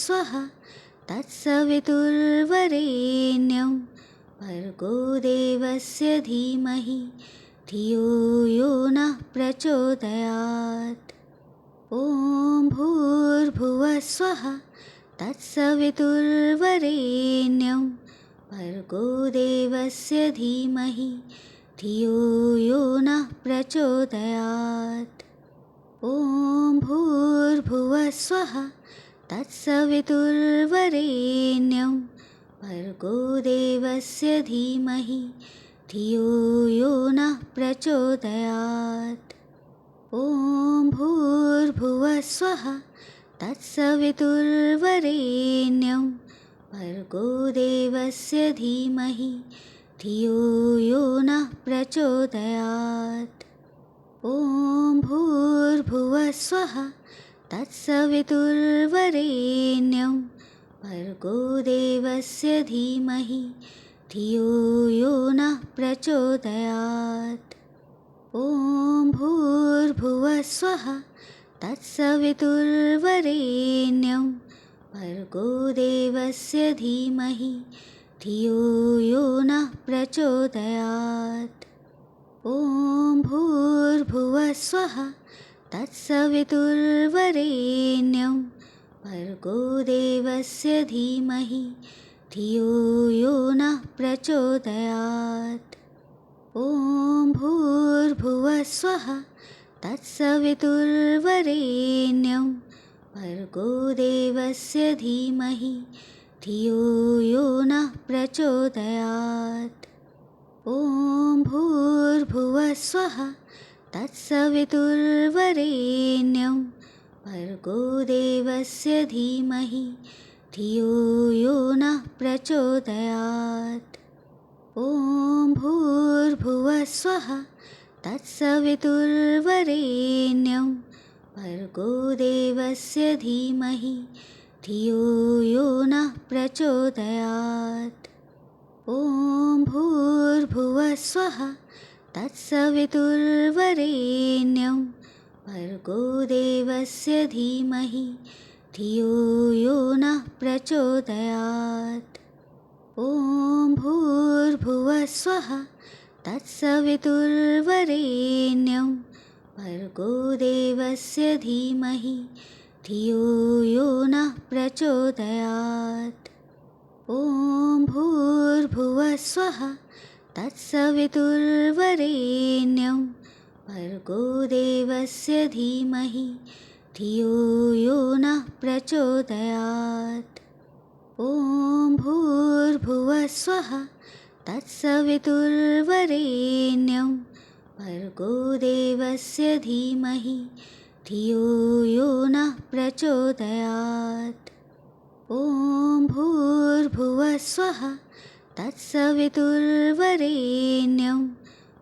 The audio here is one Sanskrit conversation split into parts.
भूर्भुवस्वः तत्सवितुर्वरेण्यं भर्गो देवस्य धीमहि धियो यो नः प्रचोदयात्। ॐ भूर्भुवस्वः तत्सवितुर्वरेण्यं भर्गो देवस्य धीमहि धियो यो नः प्रचोदयात्। ॐ भूर्भुवस्वः तत्सवितुर्वरेण्यं भर्गो देवस्य धीमहि धियो यो नः प्रचोदयात्। ॐ भूर्भुवस्वः तत्सवितुर्वरेण्यं भर्गो देवस्य धीमहि धियो यो नः प्रचोदयात्। ॐ भूर्भुवस्वः तत्सवितुर्वरेण्यं भर्गो देवस्य धीमहि धियो यो नः प्रचोदयात्। ॐ भूर्भुवस्वः तत्सवितुर्वरेण्यं भर्गो देवस्य धीमहि धियो यो नः प्रचोदयात्। ॐ भूर्भुवस्वः तत्सवितुर्वरेण्यं भर्गो देवस्य धीमहि धियो यो नः प्रचोदयात्। ॐ भूर्भुवस्वः तत्सवितुर्वरेण्यं भर्गो देवस्य धीमहि धियो यो नः प्रचोदयात्। ॐ भूर्भुवस्वः तत्सवितुर्वरेण्यं भर्गो देवस्य धीमहि धियो यो नः प्रचोदयात्। ॐ भूर्भुवस्वः तत्सवितुर्वरेण्यं भर्गो देवस्य धीमहि धियो यो नः प्रचोदयात्। ॐ भूर्भुवस्वः तत्सवितुर्वरेण्यं भर्गो देवस्य धीमहि धियो यो नः प्रचोदयात्। ॐ भूर्भुवस्वः तत्सवितुर्वरेण्यं भर्गो देवस्य धीमहि धियो यो नः प्रचोदयात्। ॐ भूर्भुवस्वः तत्सवितुर्वरेण्यं भर्गो देवस्य धीमहि धियो यो नः प्रचोदयात्। ॐ भूर्भुवस्वः तत्सवितुर्वरेण्यं भर्गो देवस्य धीमहि धियो यो नः प्रचोदयात्। ॐ भूर्भुवस्वः तत्सवितुर्वरेण्यं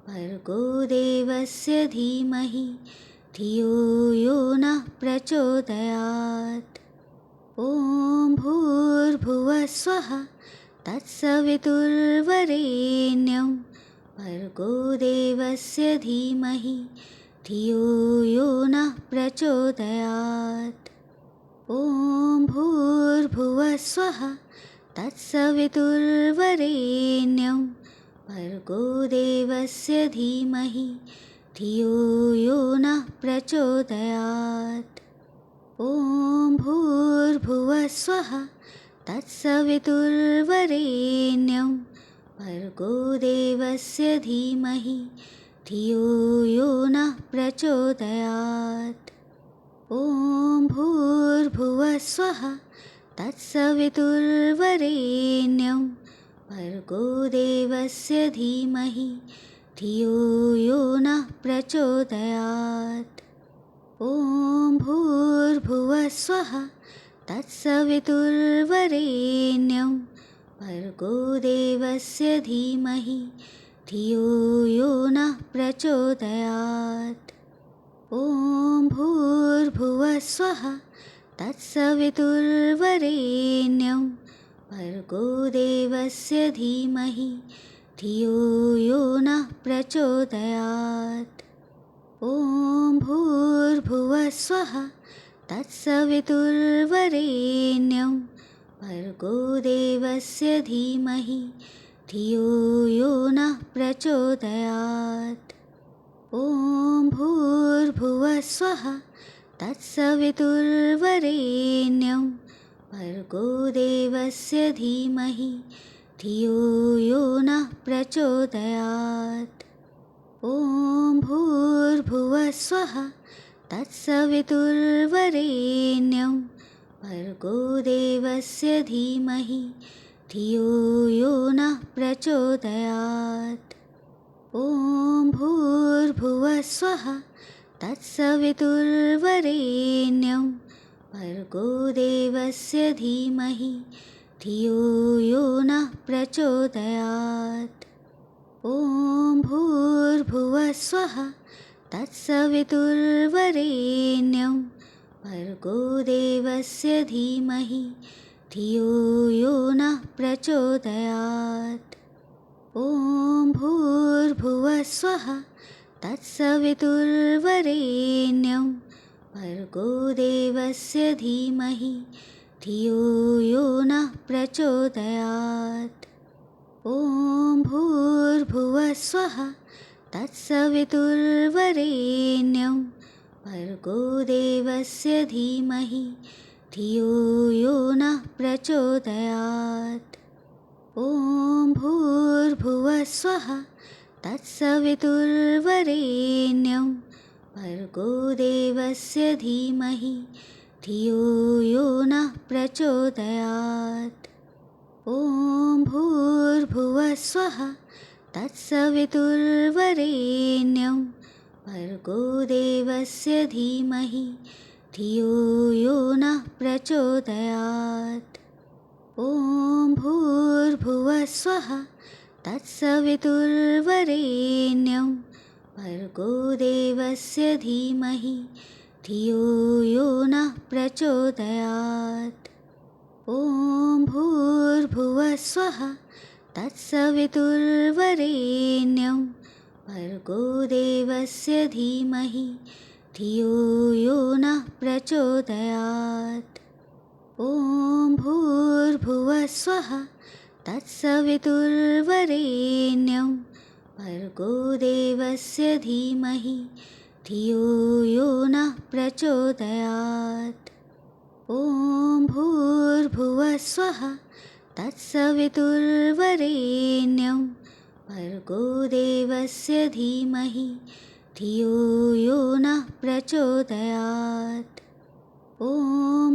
भर्गो देवस्य धीमहि धियो यो नः प्रचोदयात्। ॐ भूर्भुवस्वः तत्सवितुर्वरेण्यं भर्गो देवस्य धीमहि धियो यो नः प्रचोदयात्। ॐ भूर्भुवस्वः तत्सवितुर्वरेण्यं भर्गो देवस्य धीमहि धियो यो नः प्रचोदयात्। ॐ भूर्भुवस्वः तत्सवितुर्वरेण्यं भर्गो देवस्य धीमहि धियो यो नः प्रचोदयात्। ॐ भूर्भुवस्वः तत्सवितुर्वरेण्यं भर्गो देवस्य धीमहि धियो यो नः प्रचोदयात्। ॐ भूर्भुवस्वः तत्सवितुर्वरेण्यं भर्गो देवस्य धीमहि धियो यो नः प्रचोदयात्। ॐ भूर्भुवस्वः तत्सवितुर्वरेण्यं भर्गो देवस्य धीमहि धियो यो नः प्रचोदयात्। ॐ भूर्भुवस्वः तत्सवितुर्वरेण्यं भर्गो देवस्य धीमहि धियो यो नः प्रचोदयात्। ॐ भूर्भुवः स्वः तत्सवितुर्वरेण्यं भर्गो देवस्य धीमहि धियो यो नः प्रचोदयात्। ॐ भूर्भुवः स्वः तत्सवितुर्वरेण्यं भर्गो देवस्य धीमहि धियो यो नः प्रचोदयात्। ॐ भूर्भुवः स्वः तत्सवितुर्वरेण्यं भर्गो देवस्य धीमहि धियो यो नः प्रचोदयात्। ॐ भूर्भुवः स्वः तत्सवितुर्वरेण्यं भर्गो देवस्य धीमहि धियो यो नः प्रचोदयात्। ॐ भूर्भुवः स्वः तत्सवितुर्वरेण्यं भर्गो देवस्य धीमहि धियो यो नः प्रचोदयात्। ॐ भूर्भुवः स्वः तत्सवितुर्वरेण्यं भर्गो देवस्य धीमहि धियो यो नः प्रचोदयात्। ॐ भूर्भुवः स्वः तत्सवितुर्वरेण्यं भर्गो देवस्य धीमहि धियो यो नः प्रचोदयात्। ॐ भूर्भुवः स्वः तत्सवितुर्वरेण्यं भर्गो देवस्य धीमहि धियो यो नः प्रचोदयात्। ॐ भूर्भुवः स्वः तत्सवितुर्वरेण्यं भर्गो देवस्य धीमहि धियो यो नः प्रचोदयात्। ॐ भूर्भुवः स्वः तत्सवितुर्वरेण्यं भर्गो देवस्य धीमहि धियो यो नः प्रचोदयात्। ॐ भूर्भुवः स्वः तत्सवितुर्वरेण्यं भर्गो देवस्य धीमहि धियो यो नः प्रचोदयात्। ॐ भूर्भुवः स्वः तत्सवितुर्वरेण्यं भर्गो देवस्य धीमहि धियो यो नः प्रचोदयात्। ॐ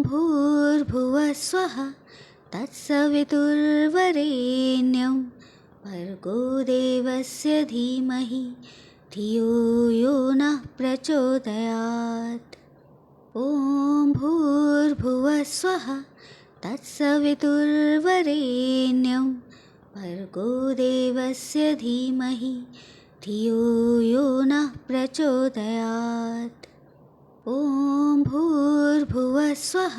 भूर्भुवः स्वः तत्सवितुर्वरेण्यं भर्गो देवस्य धीमहि धियो यो नः प्रचोदयात्। ॐ भूर्भुवः स्वः तत्सवितुर्वरेण्यं भर्गो देवस्य धीमहि धियो यो नः प्रचोदयात्। ॐ भूर्भुवः स्वः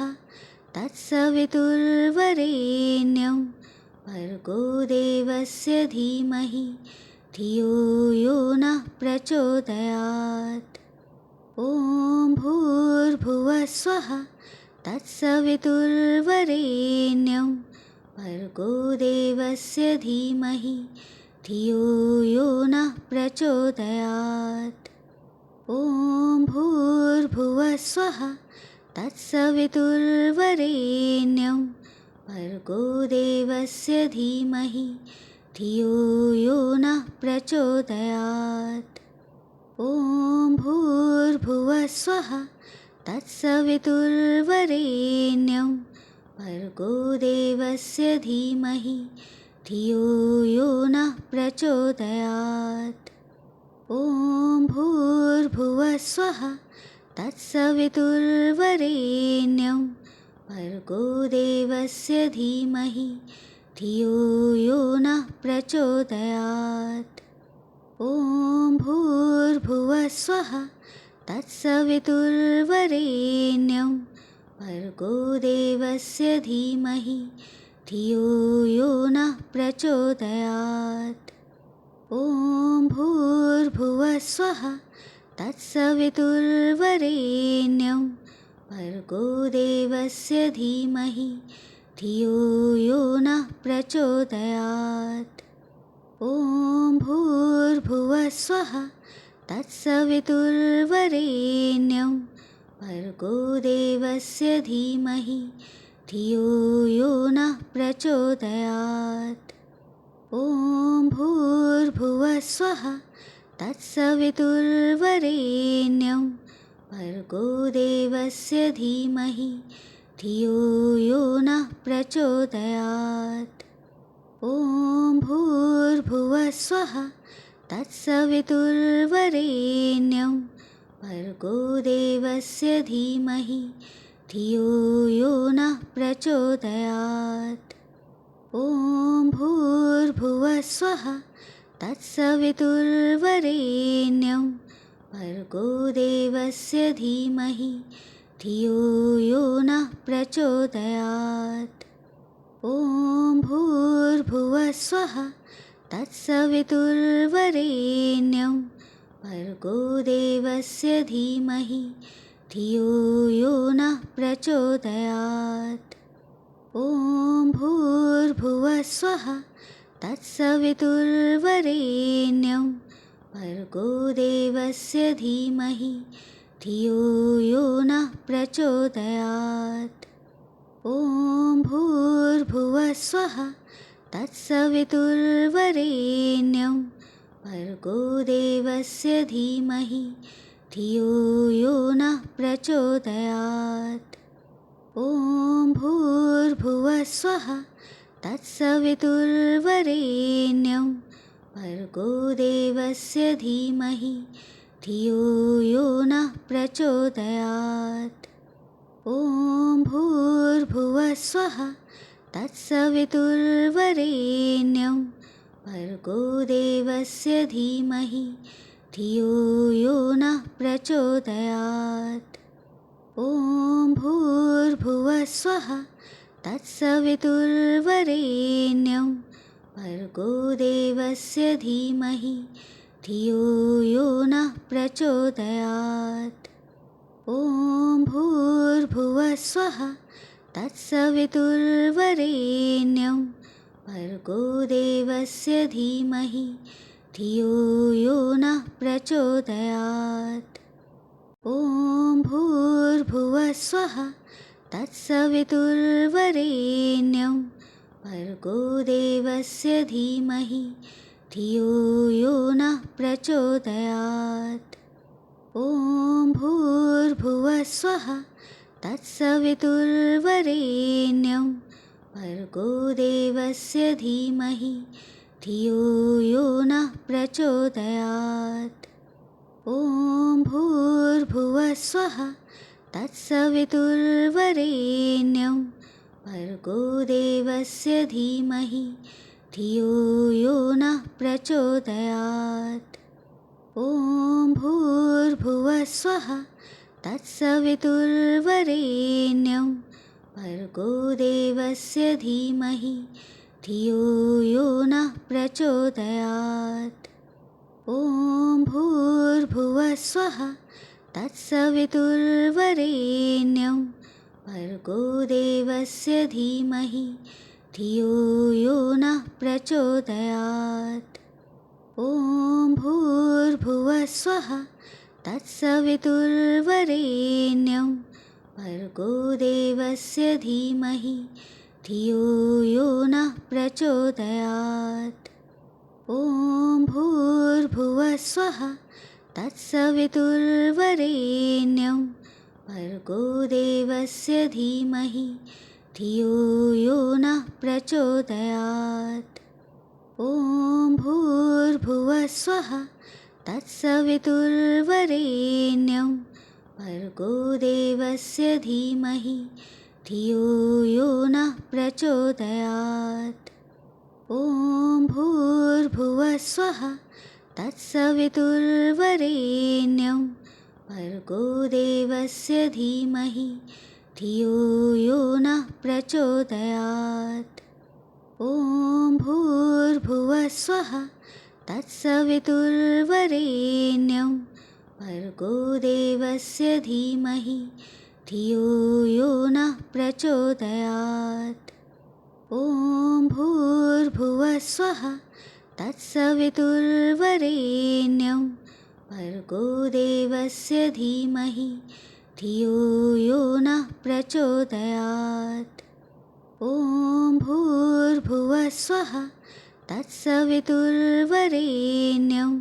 तत्सवितुर्वरेण्यं भर्गो देवस्य धीमहि धियो यो नः प्रचोदयात्। ॐ भूर्भुवः स्वः तत्सवितुर्वरेण्यं भर्गो देवस्य धीमहि धियो यो नः प्रचोदयात्। ॐ भूर्भुवः स्वः तत्सवितुर्वरेण्यं भर्गो देवस्य धीमहि धियो यो नः प्रचोदयात्। ॐ भूर्भुवः स्वः तत्सवितुर्वरेण्यं भर्गो देवस्य धीमहि धियो यो नः प्रचोदयात्। ॐ भूर्भुवः स्वः तत्सवितुर्वरेण्यं भर्गो देवस्य धीमहि धियो यो नः प्रचोदयात्। ॐ भूर्भुवः स्वः तत्सवितुर्वरेण्यं भर्गो देवस्य धीमहि धियो यो नः प्रचोदयात्। ॐ भूर्भुवः स्वः तत्सवितुर्वरेण्यं भर्गो देवस्य धीमहि धियो यो नः प्रचोदयात्। ॐ भूर्भुवः स्वः तत्सवितुर्वरेण्यं भर्गो देवस्य धीमहि धियो यो नः प्रचोदयात्। ॐ भूर्भुवः स्वः तत्सवितुर्वरेण्यं भर्गो देवस्य धीमहि धियो यो नः प्रचोदयात्। ॐ भूर्भुवः स्वः तत्सवितुर्वरेण्यं भर्गो देवस्य धीमहि धियो यो नः प्रचोदयात्। ॐ भूर्भुवः स्वः तत्सवितुर्वरेण्यं भर्गो देवस्य धीमहि धियो यो नः प्रचोदयात्। ॐ भूर्भुवः स्वः तत्सवितुर्वरेण्यं भर्गो देवस्य धीमहि धियो यो नः प्रचोदयात्। ॐ भूर्भुवः स्वः तत्सवितुर्वरेण्यं भर्गो देवस्य धीमहि धियो यो नः प्रचोदयात्। ॐ भूर्भुवः स्वः तत्सवितुर्वरेण्यं भर्गो देवस्य धीमहि धियो यो नः प्रचोदयात्। ॐ भूर्भुवः स्वः तत्सवितुर्वरेण्यं भर्गो देवस्य धीमहि धियो यो नः प्रचोदयात्। ॐ भूर्भुवः स्वः तत्सवितुर्वरेण्यं भर्गो देवस्य धीमहि धियो यो नः प्रचोदयात्। ॐ भूर्भुवः स्वः तत्सवितुर्वरेण्यं भर्गो देवस्य धीमहि धियो यो नः प्रचोदयात्। ॐ भूर्भुवः स्वः तत्सवितुर्वरेण्यं भर्गो देवस्य धीमहि धियो यो नः प्रचोदयात्। ॐ भूर्भुवः स्वः तत्सवितुर्वरेण्यं भर्गो देवस्य धीमहि धियो यो नः प्रचोदयात्। ॐ भूर्भुवः स्वः तत्सवितुर्वरेण्यं भर्गो देवस्य धीमहि धियो यो नः प्रचोदयात्। ॐ भूर्भुवः स्वः तत्सवितुर्वरेण्यं भर्गो देवस्य धीमहि धियो यो नः प्रचोदयात्। ॐ भूर्भुवः स्वः तत्सवितुर्वरेण्यं भर्गो देवस्य धीमहि धियो यो नः प्रचोदयात्। ॐ भूर्भुवः स्वः तत्सवितुर्वरेण्यं भर्गो देवस्य धीमहि धियो यो नः प्रचोदयात्। ॐ भूर्भुवः स्वः तत्सवितुर्वरेण्यं भर्गो देवस्य धीमहि धियो यो नः प्रचोदयात्। ॐ भूर्भुवः स्वः तत्सवितुर्वरेण्यं भर्गो देवस्य धीमहि धियो यो नः प्रचोदयात्। ॐ भूर्भुवः स्वः तत्सवितुर्वरेण्यं भर्गो देवस्य धीमहि धियो यो नः प्रचोदयात्। ॐ भूर्भुवः स्वः तत्सवितुर्वरेण्यं भर्गो देवस्य धीमहि धियो यो नः प्रचोदयात्। ॐ भूर्भुवः स्वः तत्सवितुर्वरेण्यं भर्गो देवस्य धीमहि धियो यो नः प्रचोदयात्। ॐ भूर्भुवः स्वः तत्सवितुर्वरेण्यं भर्गो देवस्य धीमहि धियो यो नः प्रचोदयात्। ॐ भूर्भुवः स्वः तत्सवितुर्वरेण्यं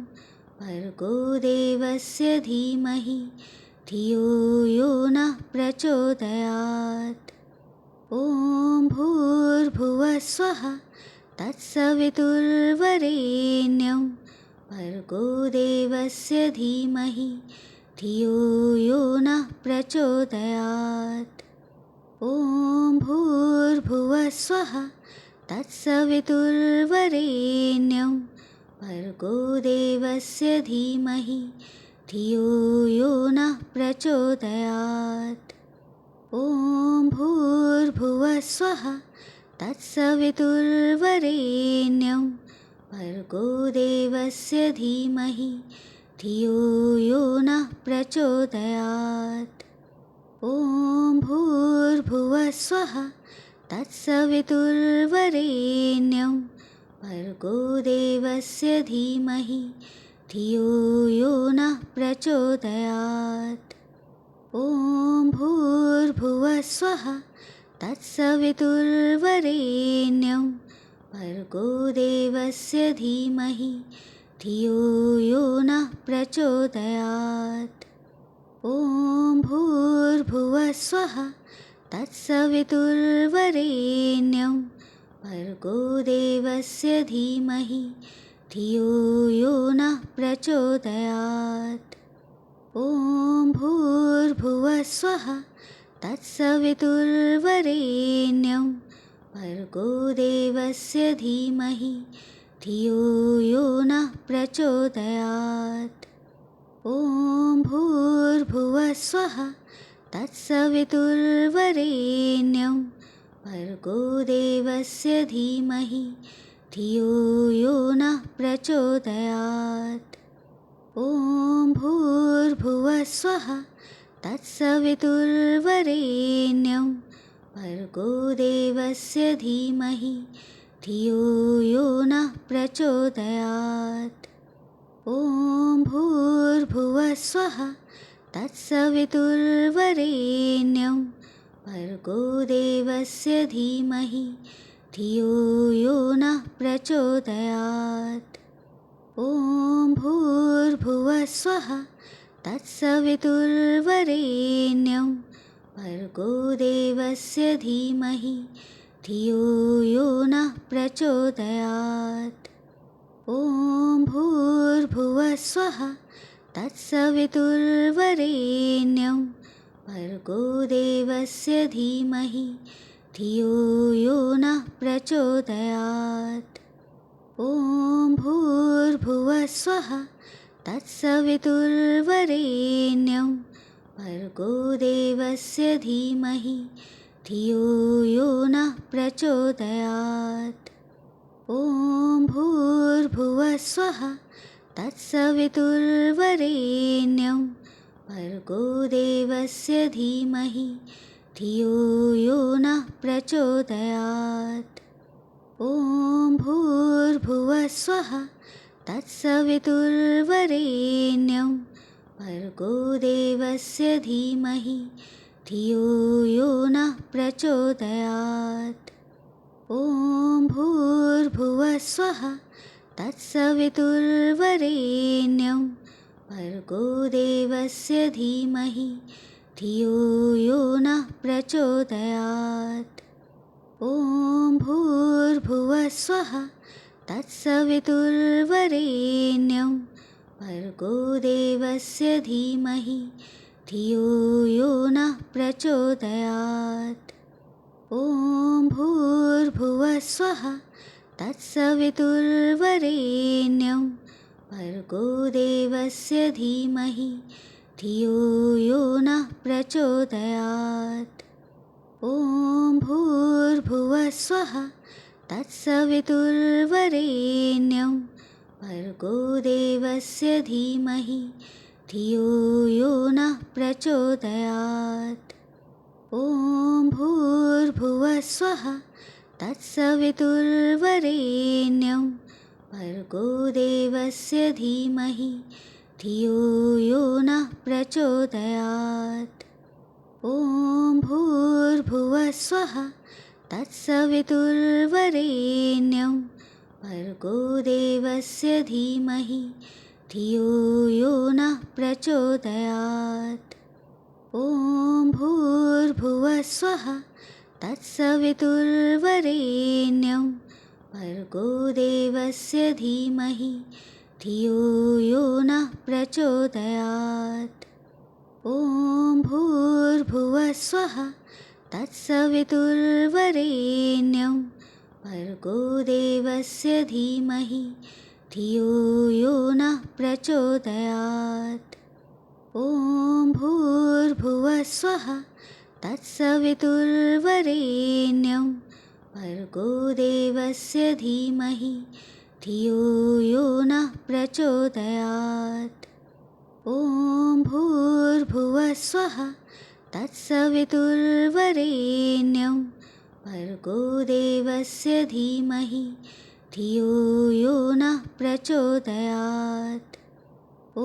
भर्गो देवस्य धीमहि धियो यो नः प्रचोदयात्। ॐ भूर्भुवः स्वः तत्सवितुर्वरेण्यं भर्गो देवस्य धीमहि धियो यो नः प्रचोदयात्। ॐ भूर्भुवः स्वः तत्सवितुर्वरेण्यं भर्गो देवस्य धीमहि धियो यो नः प्रचोदयात्। ॐ भूर्भुवः स्वः तत्सवितुर्वरेण्यं भर्गो देवस्य धीमहि धियो यो नः प्रचोदयात्। ॐ भूर्भुवः स्वः तत्सवितुर्वरेण्यं भर्गो देवस्य धीमहि धियो यो नः प्रचोदयात्। ॐ भूर्भुवः स्वः तत्सवितुर्वरेण्यं भर्गो देवस्य धीमहि धियो यो नः प्रचोदयात्। ॐ भूर्भुवः स्वः तत्सवितुर्वरेण्यं भर्गो देवस्य धीमहि धियो यो नः प्रचोदयात्। ॐ भूर्भुवः स्वः तत्सवितुर्वरेण्यं भर्गो देवस्य धीमहि धियो यो नः प्रचोदयात्। ॐ भूर्भुवः स्वः तत्सवितुर्वरेण्यं भर्गो देवस्य धीमहि धियो यो नः प्रचोदयात्। ॐ भूर्भुवः स्वः तत्सवितुर्वरेण्यं भर्गो देवस्य धीमहि धियो यो नः प्रचोदयात्। ॐ भूर्भुवः स्वः तत्सवितुर्वरेण्यं भर्गो देवस्य धीमहि धियो यो नः प्रचोदयात्। ॐ भूर्भुवः स्वः तत्सवितुर्वरेण्यं भर्गो देवस्य धीमहि धियो यो नः प्रचोदयात्। ॐ भूर्भुवः स्वः तत्सवितुर्वरेण्यं भर्गो देवस्य धीमहि धियो यो नः प्रचोदयात्। ॐ भूर्भुवः स्वः तत्सवितुर्वरेण्यं भर्गो देवस्य धीमहि धियो यो नः प्रचोदयात्। ॐ भूर्भुवः स्वः तत्सवितुर्वरेण्यं भर्गो देवस्य धीमहि धियो यो नः प्रचोदयात्। ॐ भूर्भुवः स्वः तत्सवितुर्वरेण्यं भर्गो देवस्य धीमहि धियो यो नः प्रचोदयात्। ॐ भूर्भुवः स्वः तत्सवितुर्वरेण्यं भर्गो देवस्य धीमहि धियो यो नः प्रचोदयात्। ॐ भूर्भुवः स्वः तत्सवितुर्वरेण्यं भर्गो देवस्य धीमहि धियो यो नः प्रचोदयात्। ॐ भूर्भुवः स्वः तत्सवितुर्वरेण्यं भर्गो देवस्य धीमहि धियो यो नः प्रचोदयात्। ॐ भूर्भुवः स्वः तत्सवितुर्वरेण्यं भर्गो देवस्य धीमहि धियो यो नः प्रचोदयात्। ॐ भूर्भुवः स्वः तत्सवितुर्वरेण्यं भर्गो देवस्य धीमहि धियो यो नः प्रचोदयात्। ॐ भूर्भुवः स्वः तत्सवितुर्वरेण्यं भर्गो देवस्य धीमहि धियो यो नः प्रचोदयात्। ॐ भूर्भुवः स्वः तत्सवितुर्वरेण्यं भर्गो देवस्य धीमहि धियो यो नः प्रचोदयात्। ॐ भूर्भुवः स्वः तत्सवितुर्वरेण्यं भर्गो देवस्य धीमहि धियो यो नः प्रचोदयात्। ॐ भूर्भुवः स्वः तत्सवितुर्वरेण्यं भर्गो देवस्य धीमहि धियो यो नः प्रचोदयात्। ॐ भूर्भुवः स्वः तत्सवितुर्वरेण्यं भर्गो देवस्य धीमहि धियो यो नः प्रचोदयात्। ॐ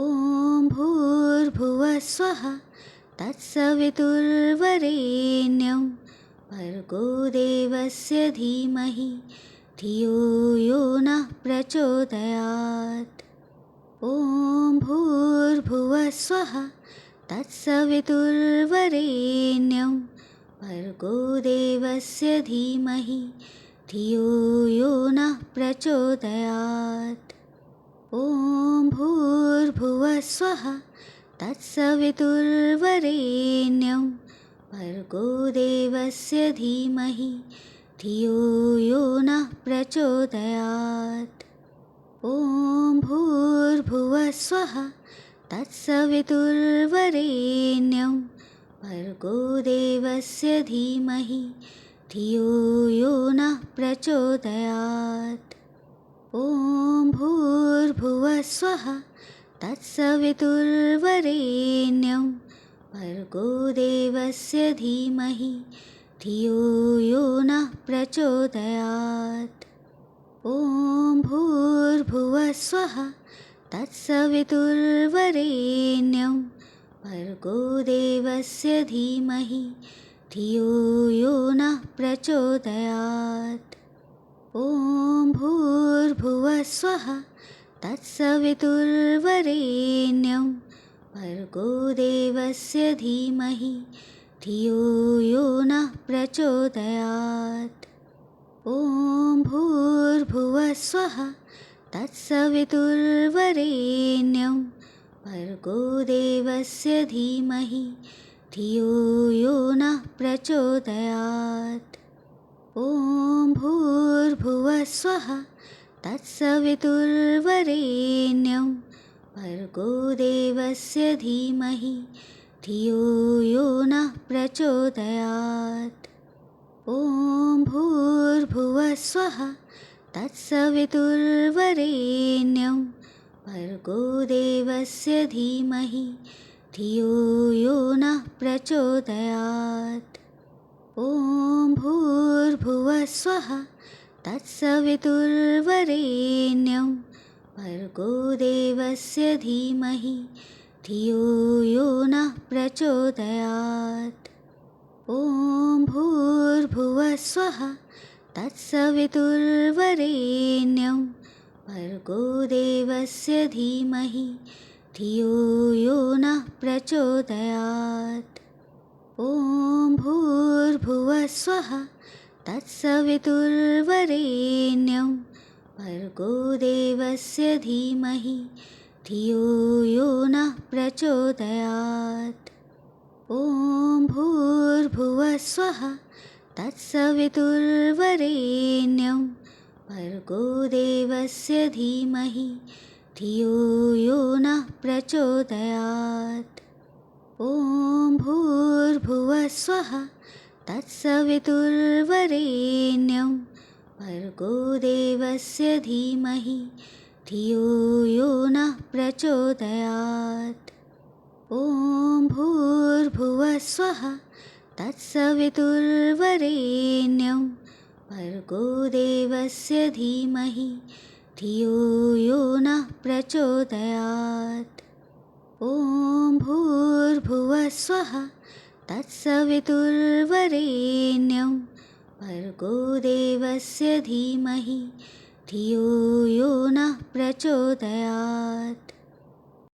भूर्भुवः स्वः तत्सवितुर्वरेण्यं भर्गो देवस्य धीमहि धियो यो नः प्रचोदयात्। ॐ भूर्भुवः स्वः तत्सवितुर्वरेण्यं भर्गो देवस्य धीमहि धियो यो नः प्रचोदयात्। ॐ भूर्भुवः स्वः तत्सवितुर्वरेण्यं भर्गो देवस्य धीमहि धियो यो नः प्रचोदयात्। ॐ भूर्भुवः स्वः तत्सवितुर्वरेण्यं भर्गो देवस्य धीमहि धियो यो नः प्रचोदयात्। ॐ भूर्भुवः स्वः तत्सवितुर्वरेण्यं भर्गो देवस्य धीमहि धियो यो नः प्रचोदयात्। ॐ भूर्भुवः स्वः तत्सवितुर्वरेण्यं भर्गो देवस्य धीमहि धियो यो नः प्रचोदयात्। ॐ भूर्भुवः स्वः तत्सवितुर्वरेण्यं भर्गो देवस्य धीमहि धियो यो नः प्रचोदयात्। ॐ भूर्भुवः स्वः तत्सवितुर्वरेण्यं भर्गो देवस्य धीमहि धियो यो नः प्रचोदयात्। ॐ भूर्भुवः स्वः तत्सवितुर्वरेण्यं भर्गो देवस्य धीमहि धियो यो नः प्रचोदयात्। ॐ भूर्भुवः स्वः तत्सवितुर्वरेण्यं भर्गो देवस्य धीमहि धियो यो नः प्रचोदयात्। ॐ भूर्भुवः स्वः तत्सवितुर्वरेण्यं भर्गो देवस्य धीमहि धियो यो नः प्रचोदयात्। ॐ भूर्भुवः स्वः तत्सवितुर्वरेण्यं भर्गो देवस्य धीमहि धियो यो नः प्रचोदयात्। ॐ भूर्भुवः स्वः तत्सवितुर्वरेण्यं भर्गो देवस्य धीमहि धियो यो नः प्रचोदयात्। ॐ भूर्भुवः स्वः तत्सवितुर्वरेण्यं भर्गो देवस्य धीमहि धियो यो नः प्रचोदयात्। ॐ भूर्भुवः स्वः तत्सवितुर्वरेण्यं भर्गो देवस्य धीमहि धियो यो नः प्रचोदयात्। ॐ भूर्भुवः स्वः तत्सवितुर्वरेण्यं भर्गो देवस्य धीमहि धियो यो नः प्रचोदयात्। ॐ भूर्भुवः स्वः तत्सवितुर्वरेण्यं भर्गो देवस्य धीमहि धियो यो नः प्रचोदयात्।